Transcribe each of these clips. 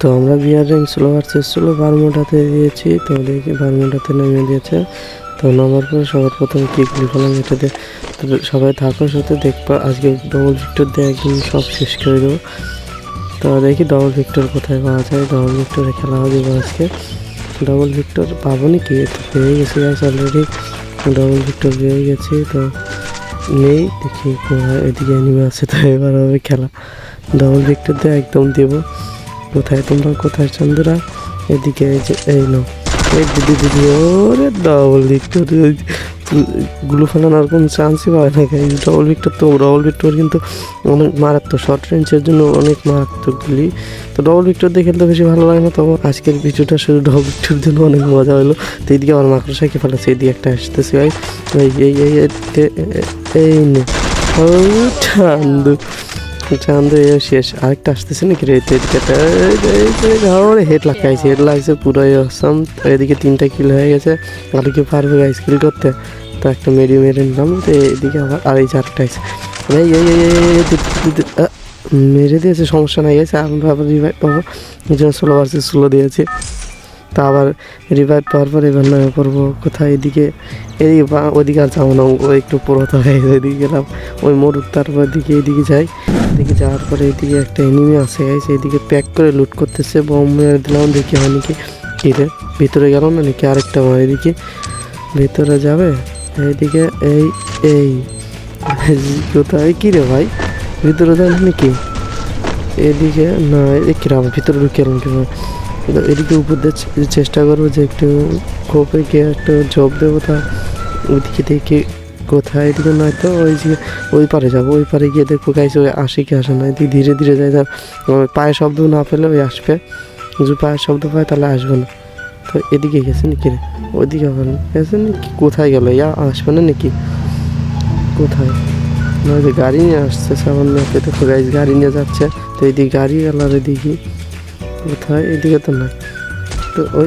তো আমরা বিয়ার rank slow versus slow বারমোটাতে দিয়েছি, তো দেখি বারমোটাতে নেমে দিয়েছে। তো নামার পরে সবার প্রথমে কি গুলি ফেলাম এটাতে, তো সবাই থাকো সাথে দেখবা আজকে ডবল ভিক্টর দিয়ে একদম সব শেষ করে দেবো। তো দেখি ডবল ভিক্টর কোথায় পাওয়া যায়, ডবল ভিক্টরে খেলা হবে আজকে। ডবল ভিক্টর পাবো নাকি, তো পেয়ে গেছি গাইস অলরেডি, ডবল ভিক্টর পেয়ে গেছি। তো নেই দেখি এদিকে অ্যানিমে আছে, তো এবার হবে খেলা। ডবল ভিক্টর দিয়ে একদম দেবো। কোথায় তোমরা, কোথায় চন্দ্রা? এদিকে এই যে এই নাও, এই দিদি ওরে ডবল ভিক্টর, গুলো ফেলানোর কোনো চান্সই পাবে না গাইস। ডবল ভিক্টর কিন্তু অনেক মারাত্মক, শর্ট রেঞ্জের জন্য অনেক মারাত্মক গুলি। তো ডবল ভিক্টর দিয়ে খেলতে বেশি ভালো লাগে না, তবে আজকের ভিডিওটা শুধু ডবল ভিক্টর জন্য অনেক মজা হলো। তো এইদিকে আমার মাকড়সাকে ফেলেছে, এইদিকে একটা আসতেছে গাইস, এই নে চান্দু চান্দু শেষ, আরেকটা আসতেছে নাকি রে, হেড লাগছে পুরোই অসাম। এদিকে 3টা কিল হয়ে গেছে, আর কি পারবে গাইস কিল করতে? তো একটা মেরে নিলাম। তো এদিকে আবার আর এই 4টা আছে, মেরে দিয়েছে, সমস্যা নাই গেছে। আমরা আবার রিভাইভ পাবো, এই জন্য স্লো ভার্সেস স্লো দিয়েছি। তা আবার রিভাইভ পাওয়ার পর এবার নামে পড়বো কোথায়, এদিকে ওদিকে আর যাবো না, ও একটু পুরোটা হয়ে যায়। এদিকে গেলাম ওই মরুক, তারপর এদিকে যাই। এদিকে যাওয়ার পরে এদিকে একটা এনিমি আছে গাইস, এদিকে প্যাক করে লুট করতেছে। বম মেরে দিলাম, দেখি হয় নাকি কিরে, ভিতরে গেলাম না নাকি আরেকটা আমার, এদিকে ভিতরে যাবে। এইদিকে এই কোথায় কিরে ভাই, ভিতরে যাবে নাকি? এদিকে না, কিরাম ভিতরে ঢুকে এলাম কিভাবে? এদিকে উপর দিয়ে চেষ্টা করবো যে একটু খোপে গিয়ে একটু ঝোপ দেবো। তা ওইদিকে দেখি কোথায়, এদিকে নয় তো ওই যে ওই পারে যাবো, ওই পারে গিয়ে দেখবো গাইছে ওই আসে কি আসে না। এদিকে ধীরে ধীরে যাই, পায়ের শব্দ না পেলে ওই আসবে, যদি পায়ের শব্দ পায় তাহলে আসবে না। তো এদিকে গেছে নাকি রে, ওইদিকে গেছে নাকি, কোথায় গেল ইয়া, আসবে না নাকি কোথায়? নয় গাড়ি নিয়ে আসছে সামান্য, দেখো গাইজ গাড়ি নিয়ে যাচ্ছে। তো এইদিকে গাড়ি গেল, আর এদিকে কোথায়, এদিকে তো না। তো ওই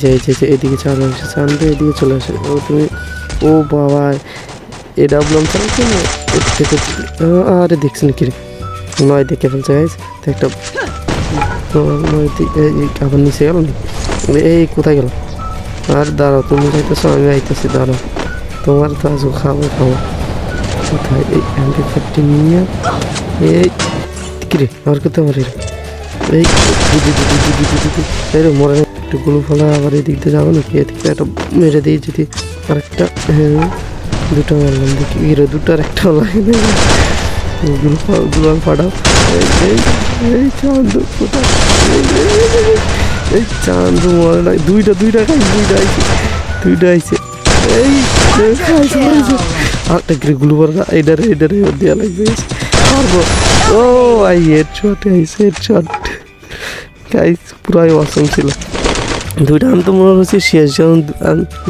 যে এদিকে চাঁদ আসে, চাঁদ এদিকে চলে আসে। ও তুমি, ও বাবা এটা বললাম চালাচ্ছে না, আরে দেখছি নাকি রে, নয় দেখে ফেলছে গাইজ। তো একটা আবার নিচে গেল না, এই কোথায় গেল? আর দাঁড়াও, তুমি যাইতেছো আমি আইতেছি, দাঁড়াও, তোমার তো আজও খাবো। কোথায় এই MP40 নিয়ে, এই কিরে আর কোথাও মারি রে, এই রে মরে একটু গুলো ফলা। আবার এই দিক দিয়ে যাবো নাকি, এদিকে একটা মেরে দিই যদি আরেকটা, হ্যাঁ 2টা মারলাম, দেখি হিরো 2টার একটা লাগে না, গুলো ফাটাও। এই চান্দু কোথায়, এই চান্দু মরে না, 2টা আইছে, এই আরেকটা গিরে গুলো মারা, এইটারে দেওয়া লাগবে, পারবো। ও আই হেডশট গাইস, পুরাই অসম ছিল। 2টা তো মনে হচ্ছে শেষ, যেমন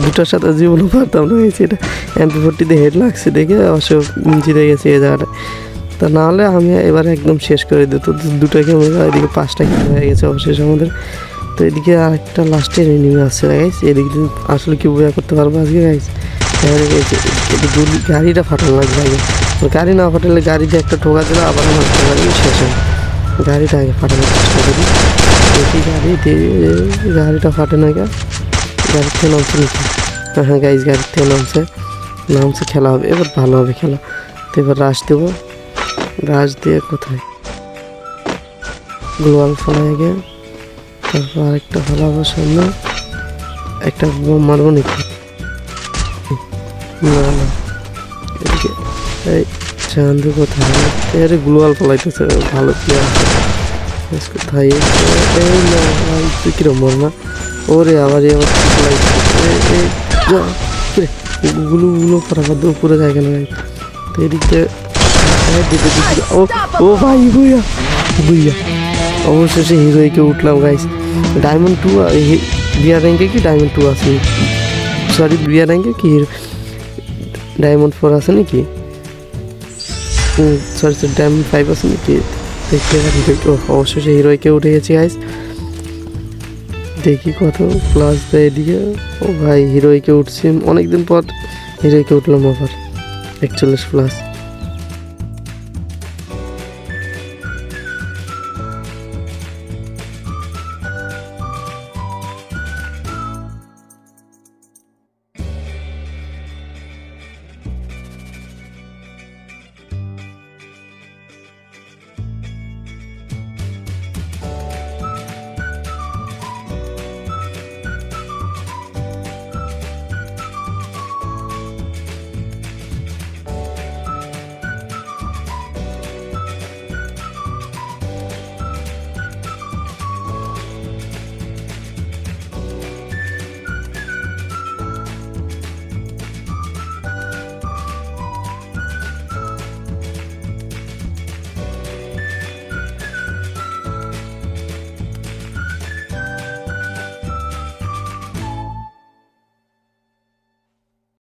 2টার সাথে জীবনও পারতাম না গেছি। এটা MP40 দিয়ে হেড লাগছে দেখে অবশ্য জিতে গেছে এই জায়গাটায়। তা নাহলে আমি এবার একদম শেষ করে দিত। 2টা গেম, এদিকে 5টা গেম হয়ে গেছে অবশেষ আমাদের। তো এদিকে আরেকটা লাস্টের এনিমি আসছে গাইস, এদিকে আসলে কি বোঝা করতে পারবো আজকে গাইস? গাড়িটা ফাটানো লাগবে আগে, গাড়ি না ফাটালে গাড়ি দিয়ে একটা ঠোকা দিলে আবার আমার গাড়ি শেষ হয়। গাড়িটা আগে ফাটানোর চেষ্টা করি, দেখি গাড়িটা ফাটে না গা, গাড়ির থেকে নামছে নাকি? হ্যাঁ গাইজ গাড়ির থেকে নামছে, খেলা হবে এবার, ভালো হবে খেলা। তো এবার রাশ দেবো, রাশ দিয়ে কোথায় গ্লোয়াল ফেলা আগে, তারপর আরেকটা ফেলাবো সামনে, একটা বোম মারবো নাকি? না এদিকে এই চান্দু কোথায়, এর গ্লোয়াল ফলাইতেছে, ভালো প্লেয়ার কোথায়, এই না তুই কিরম মর না, ওরে আবার গুলো ফটাফট উপরে যায় কেন? তো এদিকে ও ভাই বুইয়া অবশেষে হিরোইকে উঠলাম গাইস। ডায়মন্ড 2 বিয়ার র্যাঙ্কে কি ডায়মন্ড 2 আছে, সরি বিয়ার র্যাঙ্কে কি ডায়মন্ড 4 আছে নাকি, সরি ডায়মন্ড 5 আছে নাকি? অবশেষে হিরোইকে উঠে গেছি গাইস, দেখি কত প্লাস দেয় এদিকে। ও ভাই হিরোইকে উঠছি অনেকদিন পর, হিরোইকে উঠলাম আবার 41 প্লাস।